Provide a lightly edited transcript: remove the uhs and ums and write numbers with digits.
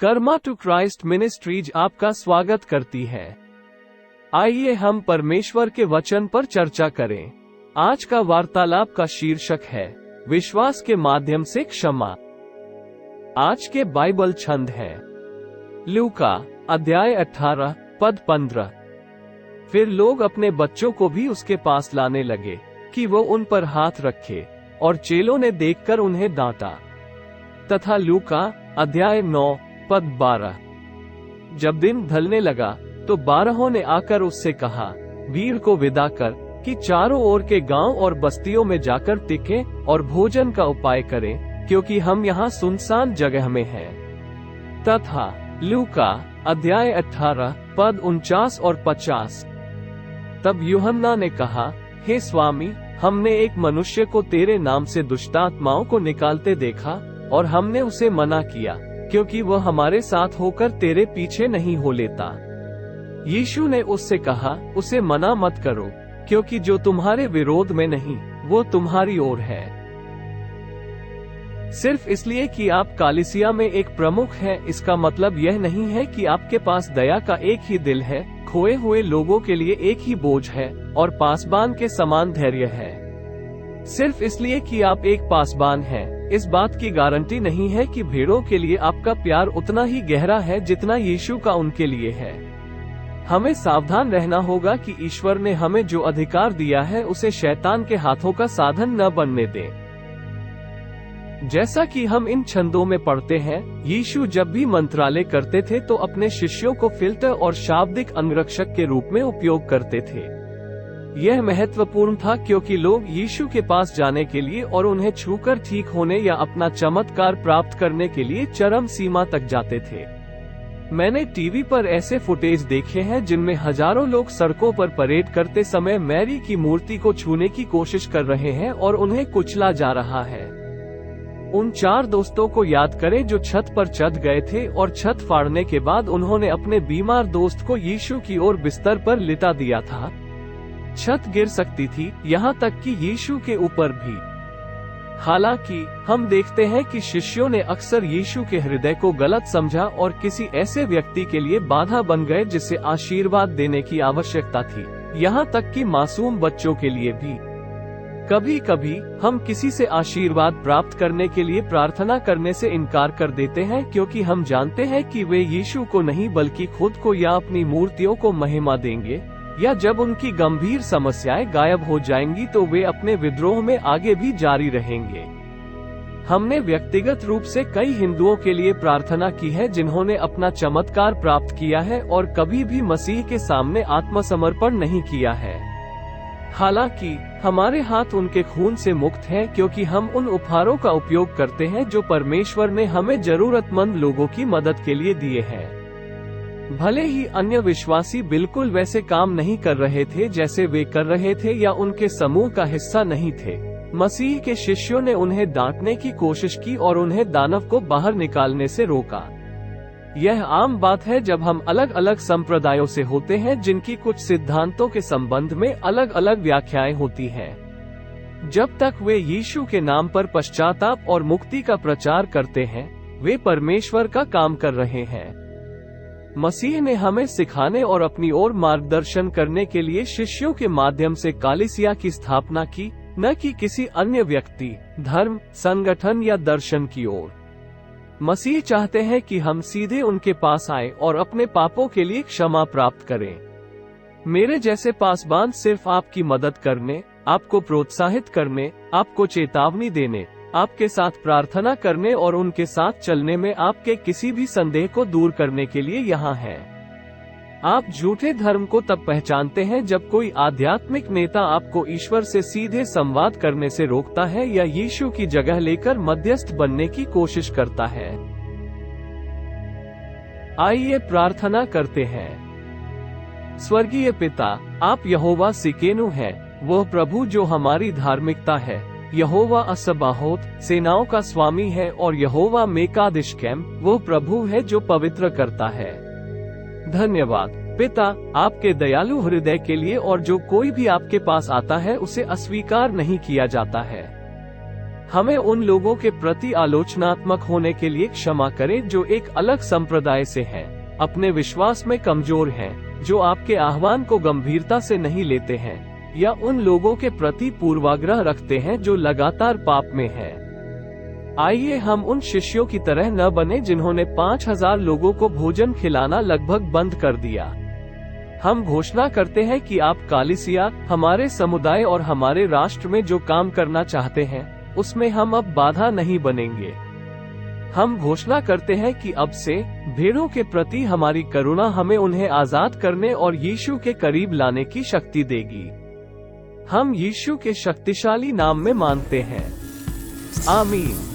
Karma to Christ ministries आपका स्वागत करती है। आइए हम परमेश्वर के वचन पर चर्चा करें। आज का वार्तालाप का शीर्षक है विश्वास के माध्यम से क्षमा। आज के बाइबल छंद है लूका अध्याय 18 पद 15। फिर लोग अपने बच्चों को भी उसके पास लाने लगे कि वो उन पर हाथ रखे, और चेलों ने देखकर उन्हें डांटा। तथा लूका अध्याय 9 पद 12। जब दिन ढलने लगा तो 12 ने आकर उससे कहा, भीड़ को विदा कर कि चारों ओर के गांव और बस्तियों में जाकर टिकें और भोजन का उपाय करें, क्योंकि हम यहाँ सुनसान जगह में हैं। तथा लूका अध्याय 18 पद 49 और 50। तब यूहन्ना ने कहा, हे स्वामी, हमने एक मनुष्य को तेरे नाम से दुष्टात्माओं को निकालते देखा, और हमने उसे मना किया, क्योंकि वह हमारे साथ होकर तेरे पीछे नहीं हो लेता। यीशु ने उससे कहा, उसे मना मत करो, क्योंकि जो तुम्हारे विरोध में नहीं, वो तुम्हारी ओर है। सिर्फ इसलिए कि आप कलीसिया में एक प्रमुख हैं, इसका मतलब यह नहीं है कि आपके पास दया का एक ही दिल है, खोए हुए लोगों के लिए एक ही बोझ है, और पासबान के समान धैर्य है। सिर्फ इसलिए कि आप एक पासबान हैं, इस बात की गारंटी नहीं है कि भेड़ों के लिए आपका प्यार उतना ही गहरा है जितना यीशु का उनके लिए है। हमें सावधान रहना होगा कि ईश्वर ने हमें जो अधिकार दिया है उसे शैतान के हाथों का साधन न बनने दें। जैसा कि हम इन छंदों में पढ़ते हैं, यीशु जब भी मंत्रालय करते थे तो अपने शिष्यों को फिल्टर और शाब्दिक अंगरक्षक के रूप में उपयोग करते थे। यह महत्वपूर्ण था क्योंकि लोग यीशु के पास जाने के लिए और उन्हें छूकर ठीक होने या अपना चमत्कार प्राप्त करने के लिए चरम सीमा तक जाते थे। मैंने टीवी पर ऐसे फुटेज देखे हैं जिनमें हजारों लोग सड़कों पर परेड करते समय मैरी की मूर्ति को छूने की कोशिश कर रहे हैं और उन्हें कुचला जा रहा है। उन 4 दोस्तों को याद करें जो छत पर चढ़ गए थे और छत फाड़ने के बाद उन्होंने अपने बीमार दोस्त को यीशु की ओर बिस्तर पर लिटा दिया था। छत गिर सकती थी, यहाँ तक कि यीशु के ऊपर भी। हालांकि हम देखते हैं कि शिष्यों ने अक्सर यीशु के हृदय को गलत समझा और किसी ऐसे व्यक्ति के लिए बाधा बन गए जिसे आशीर्वाद देने की आवश्यकता थी, यहाँ तक कि मासूम बच्चों के लिए भी। कभी कभी हम किसी से आशीर्वाद प्राप्त करने के लिए प्रार्थना करने से इनकार कर देते हैं, क्योंकि हम जानते हैं कि वे यीशु को नहीं बल्कि खुद को या अपनी मूर्तियों को महिमा देंगे, या जब उनकी गंभीर समस्याएं गायब हो जाएंगी तो वे अपने विद्रोह में आगे भी जारी रहेंगे। हमने व्यक्तिगत रूप से कई हिंदुओं के लिए प्रार्थना की है जिन्होंने अपना चमत्कार प्राप्त किया है और कभी भी मसीह के सामने आत्मसमर्पण नहीं किया है। हालांकि हमारे हाथ उनके खून से मुक्त हैं, क्योंकि हम उन उपहारों का उपयोग करते हैं जो परमेश्वर ने हमें जरूरतमंद लोगों की मदद के लिए दिए हैं। भले ही अन्य विश्वासी बिल्कुल वैसे काम नहीं कर रहे थे जैसे वे कर रहे थे या उनके समूह का हिस्सा नहीं थे, मसीह के शिष्यों ने उन्हें डांटने की कोशिश की और उन्हें दानव को बाहर निकालने से रोका। यह आम बात है जब हम अलग अलग संप्रदायों से होते हैं जिनकी कुछ सिद्धांतों के संबंध में अलग अलग व्याख्याएं होती हैं। जब तक वे यीशु के नाम पर पश्चाताप और मुक्ति का प्रचार करते हैं, वे परमेश्वर का काम कर रहे हैं। मसीह ने हमें सिखाने और अपनी ओर मार्गदर्शन करने के लिए शिष्यों के माध्यम से कलीसिया की स्थापना की, न कि किसी अन्य व्यक्ति, धर्म, संगठन या दर्शन की ओर। मसीह चाहते हैं कि हम सीधे उनके पास आएं और अपने पापों के लिए क्षमा प्राप्त करें। मेरे जैसे पासबान सिर्फ आपकी मदद करने, आपको प्रोत्साहित करने, आपको चेतावनी देने, आपके साथ प्रार्थना करने और उनके साथ चलने में आपके किसी भी संदेह को दूर करने के लिए यहाँ है। आप झूठे धर्म को तब पहचानते हैं जब कोई आध्यात्मिक नेता आपको ईश्वर से सीधे संवाद करने से रोकता है या यीशु की जगह लेकर मध्यस्थ बनने की कोशिश करता है। आइए प्रार्थना करते हैं। स्वर्गीय पिता, आप यहोवा सिकेनु हैं, वह प्रभु जो हमारी धार्मिकता है। यहोवा असबाहोत, सेनाओं का स्वामी है, और यहोवा मेकादिशकेम, वो प्रभु है जो पवित्र करता है। धन्यवाद पिता, आपके दयालु हृदय के लिए, और जो कोई भी आपके पास आता है उसे अस्वीकार नहीं किया जाता है। हमें उन लोगों के प्रति आलोचनात्मक होने के लिए क्षमा करें जो एक अलग संप्रदाय से हैं, अपने विश्वास में कमजोर हैं, जो आपके आह्वान को गंभीरता से नहीं लेते हैं, या उन लोगों के प्रति पूर्वाग्रह रखते हैं जो लगातार पाप में हैं। आइए हम उन शिष्यों की तरह न बने जिन्होंने 5000 लोगों को भोजन खिलाना लगभग बंद कर दिया। हम घोषणा करते हैं कि आप कलीसिया, हमारे समुदाय और हमारे राष्ट्र में जो काम करना चाहते हैं उसमें हम अब बाधा नहीं बनेंगे। हम घोषणा करते हैं कि अब से भेड़ों के प्रति हमारी करुणा हमें उन्हें आजाद करने और यीशु के करीब लाने की शक्ति देगी। हम यीशु के शक्तिशाली नाम में मांगते हैं, आमीन।